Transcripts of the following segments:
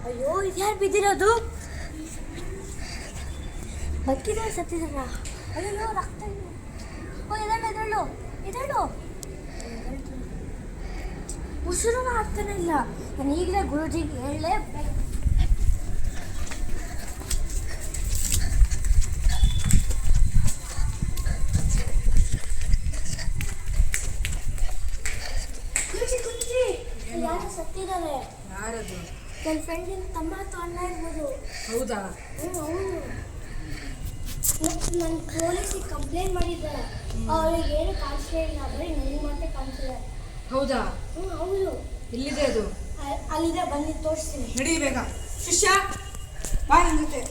ಅಯ್ಯೋ ಇದ್ಯಾರು ಬಿದ್ದಿರೋದು? ಬಕ್ಕಿದ ಸತ್ತಿದಾರ. ಅಯ್ಯೋ ರಕ್ತ. ಓ ಎದಳು ಎದಳು ಉಸಿರು ಆಗ್ತಾನೆ ಇಲ್ಲ. ನಾನು ಈಗಲೇ ಗುರುಜಿಗೆ ಹೇಳಲೇ ಯಾರು ಸತ್ತಿದ್ದಾರೆ. ಯಾರದು? ನನ್ನ ಫ್ರೆಂಡಿನ ತಮ್ಮ ಅಥವಾ ಅಣ್ಣ ಇರ್ಬೋದು. ಹೌದಾ? ಹೌದು. ನಾನು ಪೊಲೀಸಿಗೆ ಕಂಪ್ಲೇಂಟ್ ಮಾಡಿದ್ದಾರೆ. ಅವಳಿಗೆ ಏನು ಕಾಣಿಸ್ಲೇ ಇಲ್ಲ, ಬರೀ ನನಗೆ ಮಾತ್ರ ಕಾಣಿಸಿಲ್ಲ. ಹೌದಾ? ಹೌದು. ಎಲ್ಲಿದೆ ಅದು? ಅಲ್ಲಿದೆ, ಬಂದು ತೋರಿಸ್ತೀನಿ. ನಡಿ ಬೇಗ. ಶಿಷ್ಯ ಬಾ ನನ್ನ ಜೊತೆ.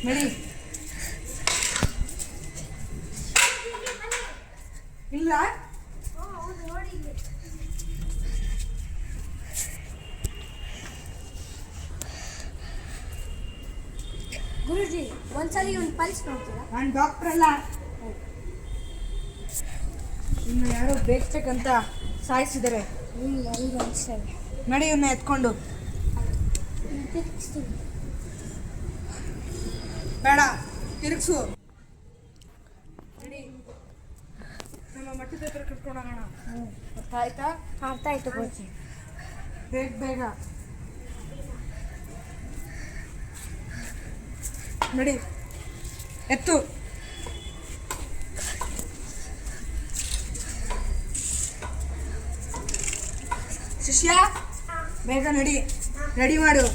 ನಡಿ. ಇಲ್ಲ ಹೌದು, ನೋಡಿ. ಗುರುಜಿ ಒಂದ್ಸಲಿ ಒಂದು ಪಲ್ಸ್ ನೋಡ್ತೀರಾ? ನಾನು ಡಾಕ್ಟರ್ ಅಲ್ಲ. ಇನ್ನು ಯಾರೋ ಬೇಕಂತ ಸಾಯಿಸಿದ್ದಾರೆ. ನನಗೆ ಅನಿಸ್ತದೆ. ನಡಿ ಇವನ್ನ ಎತ್ಕೊಂಡು. ಬೇಡ, ತಿರುಗಿಸು. ನಡಿ, ನಮ್ಮ ಮಟ್ಟದ ಹತ್ರ ಕರ್ಕೊಂಡು ಹೋಗೋಣ. ಅರ್ಥ ಆಯ್ತಾ? ಅರ್ಥ ಆಯ್ತು ಗುರುಜಿ. ಬೇಗ ಬೇಗ ನಡಿ, ಎತ್ತು. ಶಿಷ್ಯ ಬೇಗ ನಡಿ, ರೆಡಿ ಮಾಡು.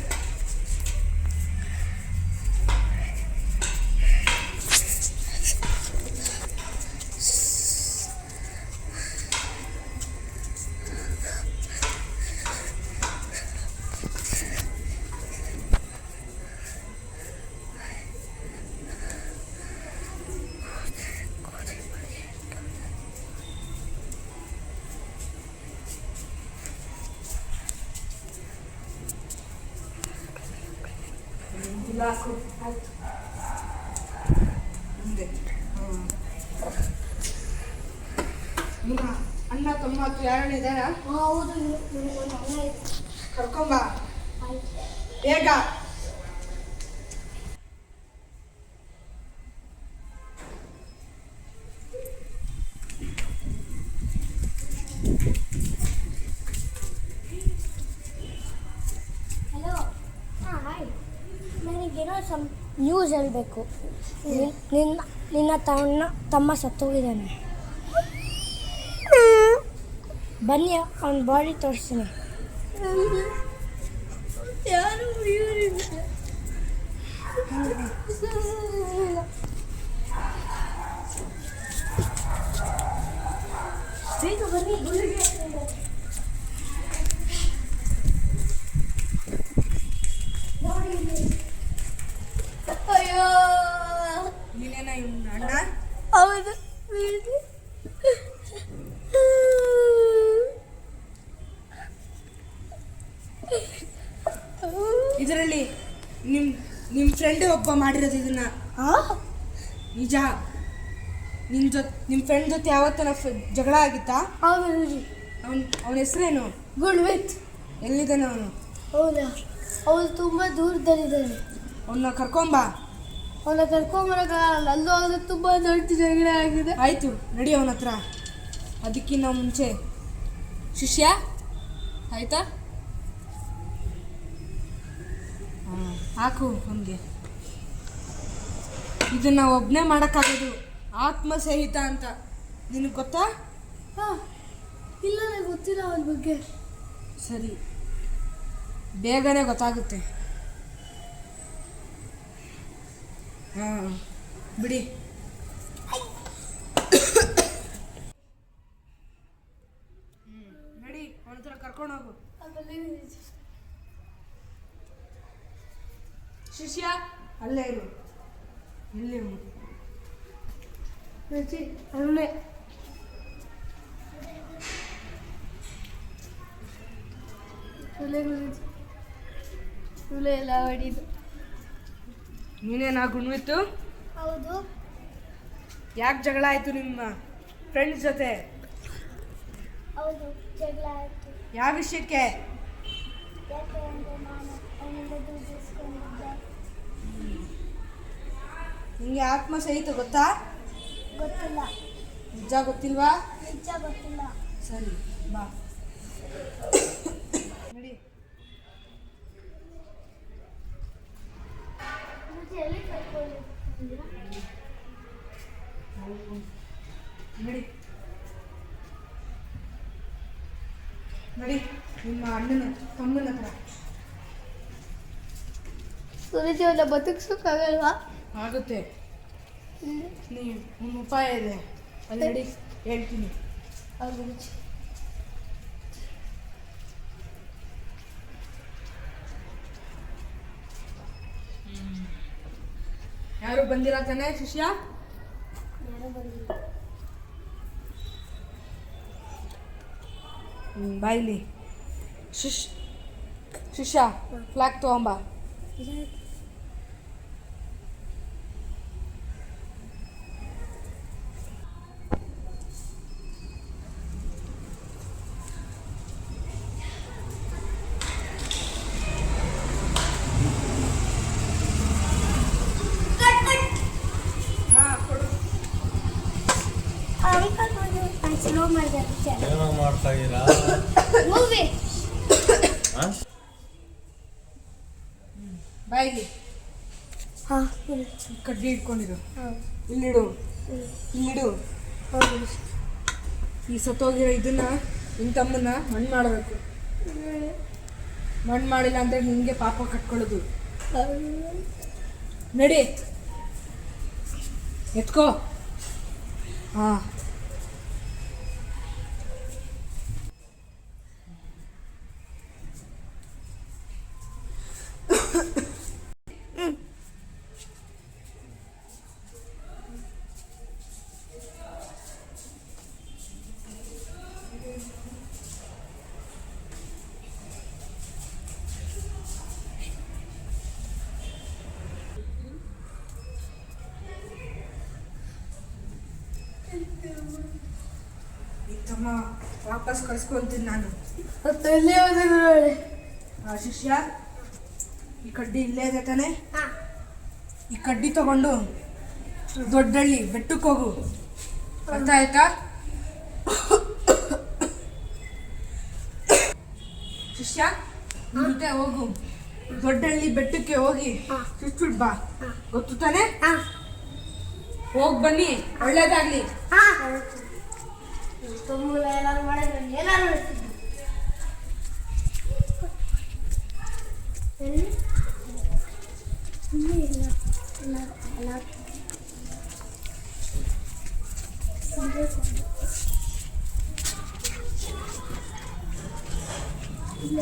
ಹಾಕು. ಆಯ್ತು, ಮುಂದೆ. ನಿಮ್ಮ ಅಣ್ಣ ತಮ್ಮ ಅಥವಾ ಯಾರನ್ನ ಇದ್ದಾರಾ? ಹೌದು, ಒಂದು ಅಣ್ಣ ಇದೆ. ಕರ್ಕೊಂಬ ಆಯ್ತು ಬೇಗ. ಹಲೋ. ಹಾಂ ಹಾಯ್. ನನಗೇನೋ ನ್ಯೂಸ್ ಹೇಳಬೇಕು. ನಿನ್ನ ತಮ್ಮ ಸತ್ತೋಗಿದ್ದಾನೆ. ಬನ್ನಿ, ಅವನ ಬಾಡಿ ತೋರಿಸ್ತೀನಿ. ಯಾರು ಬೇಗ ಬನ್ನಿ. ಅಯ್ಯೋ, ನೀನೇನ ಇವನ ಅಣ್ಣ? ಹೌದು. ಇದರಲ್ಲಿ ನಿಮ್ಮ ಫ್ರೆಂಡ್ ಒಬ್ಬ ಮಾಡಿರೋದು ಇದನ್ನ. ನಿಜ? ನಿಮ್ಮ ಫ್ರೆಂಡ್ ಜೊತೆ ಯಾವತ್ತನ ಜಗಳ ಆಗಿತ್ತಾ? ಹೌದು. ಅವನ ಹೆಸರೇನು? ಗುಳ್ವಿತ್. ಎಲ್ಲಿದ್ದಾನೆ ಅವನು? ಹೌದಾ? ಅವನು ತುಂಬ ದೂರದಲ್ಲಿದ್ದಾನೆ. ಅವನ್ನ ಕರ್ಕೊಂಬಾ. ಅವನ ಕರ್ಕೊಂಬರಕ್ಕಾಗಲ್ಲ, ಅಲ್ಲೂ ಅವನು ತುಂಬ ದೊಡ್ಡ ಜಗಳ ಆಗಿದೆ. ಆಯಿತು, ನಡಿ ಅವನ ಹತ್ರ. ಅದಕ್ಕಿಂತ ಮುಂಚೆ ಶಿಷ್ಯ ಆಯ್ತಾ? ಹಾಕು ಅವನಿಗೆ. ಇದನ್ನ ಒಬ್ಬನೇ ಮಾಡೋಕ್ಕಾಗೋದು, ಆತ್ಮಸಹಿತ ಅಂತ. ನಿನಗೆ ಗೊತ್ತಾ? ಹಾಂ, ಇಲ್ಲ, ನನಗೆ ಗೊತ್ತಿಲ್ಲ ಅವನ ಬಗ್ಗೆ. ಸರಿ, ಬೇಗನೆ ಗೊತ್ತಾಗುತ್ತೆ. ಹಾಂ ಬಿಡಿ. ನಡಿ, ಅವನ ಹತ್ರ ಕರ್ಕೊಂಡು ಹೋಗು. ಶಿಷ್ಯ ಅಲ್ಲೇ ಇರು. ಎಲ್ಲಿ ಅವನೇ ಎಲ್ಲ ಹೊಡಿದು. ನೀನೇನಾ ಗುಣ್ವಿತ್ತು? ಹೌದು. ಯಾಕೆ ಜಗಳ ಆಯಿತು ನಿಮ್ಮ ಫ್ರೆಂಡ್ಸ್ ಜೊತೆ? ಹೌದು, ಜಗಳ ಆಯಿತು. ಯಾವ ವಿಷಯಕ್ಕೆ? ಯಾಕೆ ಅಂದರೆ ನಾನು ಅವನಿಂದ ದುಡ್ಡು ಇಸ್ಕೊಂಡಿದ್ದೆ. ನಿಂಗೆ ಆತ್ಮಸಹಿತ ಗೊತ್ತಾ? ಗೊತ್ತಿಲ್ಲ. ನಿಜ ಗೊತ್ತಿಲ್ವಾ? ನಿಜ ಗೊತ್ತಿಲ್ಲ. ಸರಿ ಬಾ ನಡಿ. ಮತ್ತೆ ಎಲ್ಲಿ ಕರ್ಕೊಂಡಿದ್ದೀರಾ? ನಡಿ ನಡಿ ನಿಮ್ಮ ಅಣ್ಣನ ತಮ್ಮನ ಹತ್ರ. ಸುರಿದೇವನ್ನ ಬದುಕಿಸೋಕ್ಕಾಗಲ್ವಾ? ಆಗುತ್ತೆ. ನೀವು ಒಂದು ಉಪಾಯ ಇದೆ, ಅಲ್ಲಿ ನಡಿ ಹೇಳ್ತೀನಿ. ಯಾರು ಬಂದಿಲ್ಲ ತಾನೆ ಶಿಷ್ಯ? ಬಾಯಿಲಿ ಶಿಷ್ಯ ಫ್ಲಾಗ್ ತಗೊಂಬ. ಸ್ಲೋ ಮಾಡಿದೆ. ಏನೋ ಮಾಡ್ತಾ ಇದ್ದೀರಾ? ಮೂವಿ. ಬಾಯಿಲಿ ಹಾಂ, ಕಡ್ಡಿ ಇಟ್ಕೊಂಡಿರು. ಹೌದು. ಇಲ್ಲಿಡು ಇಲ್ಲಿಡು. ಹೌದು. ಈ ಸತ್ತೋಗಿರೋ ಇದನ್ನ ನಿನ್ನ ತಮ್ಮನ್ನ ಮಣ್ಣು ಮಾಡಬೇಕು. ಮಣ್ಣು ಮಾಡಿಲ್ಲ ಅಂದರೆ ನಿನಗೆ ಪಾಪ ಕಟ್ಕೊಳ್ಳೋದು. ನಡಿ ಎತ್ಕೋ. ಹಾಂ ತಮ್ಮ ವಾಪಸ್ ಕಳ್ಸ್ಕೊಳ್ತೀನಿ ನಾನು. ಶಿಷ್ಯ, ಈ ಕಡ್ಡಿ ಇಲ್ಲೇ ಇದೆ ತಾನೆ? ಈ ಕಡ್ಡಿ ತಗೊಂಡು ದೊಡ್ಡಹಳ್ಳಿ ಬೆಟ್ಟಕ್ಕೆ ಹೋಗು. ಅರ್ಥ ಆಯ್ತಾ? ಶಿಷ್ಯ, ಜೊತೆ ಹೋಗು. ದೊಡ್ಡಹಳ್ಳಿ ಬೆಟ್ಟಕ್ಕೆ ಹೋಗಿ ಸುಟ್ಟು ಬಾ. ಗೊತ್ತು ತಾನೆ? ಹೋಗಿ ಬನ್ನಿ. ಒಳ್ಳೇದಾಗ್ಲಿ. ತುಂಬ ಏನಾದ್ರು ಮಾಡಿದ್ರೆ ಏನಾದ್ರು ಇಲ್ಲ